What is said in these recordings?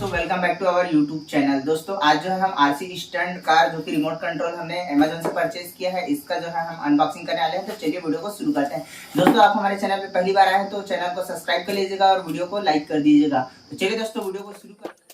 दोस्तों, welcome back to our YouTube channel. दोस्तों आज जो है हम आरसी स्टैंड कार जो कि रिमोट कंट्रोल हमने अमेजोन से परचेज किया है, इसका जो है हम अनबॉक्सिंग करने वाले हैं। तो चलिए वीडियो को शुरू करते हैं। दोस्तों आप हमारे चैनल पे पहली बार आए हैं तो चैनल को सब्सक्राइब कर लीजिएगा और वीडियो को लाइक कर दीजिएगा। तो चलिए दोस्तों वीडियो को शुरू करते हैं।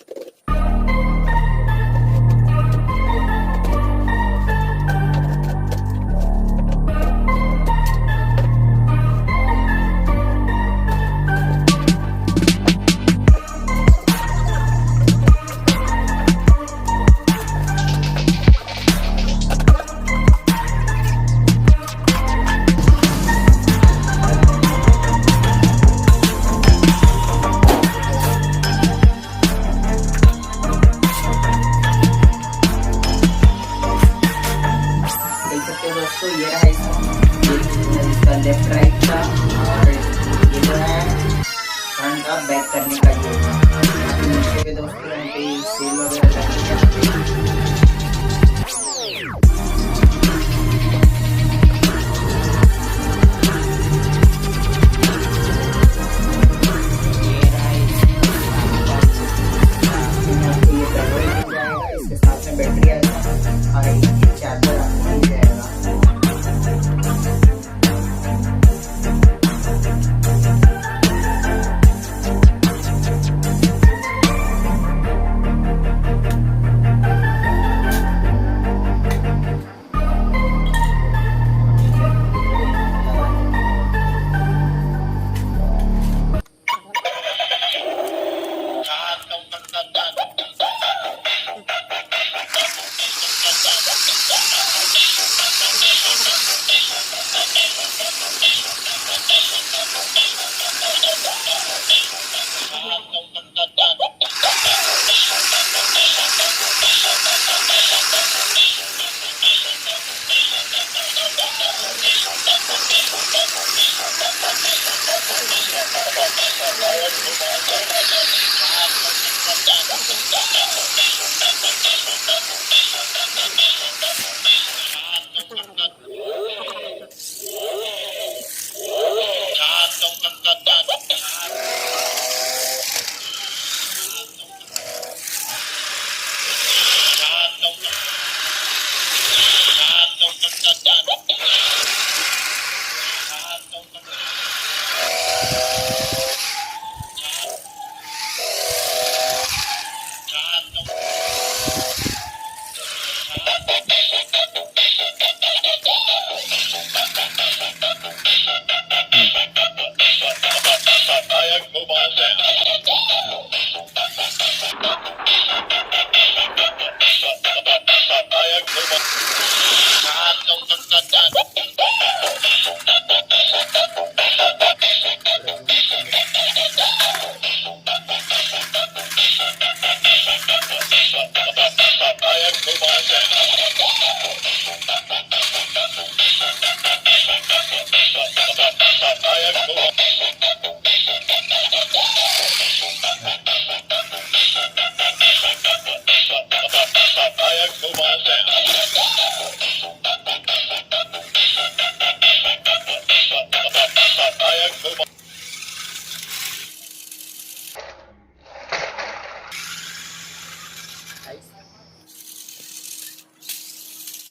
दोस्तों ये रहा इसका लेफ्ट राइट का, और ये जो है फ्रंट का बैक करने का। ये नीचे पे दोस्तों यहाँ पे सेल वगैरह लगी है। इसके साथ में बैटरी आएगा और एक चार्जर आपको मिल जाएगा।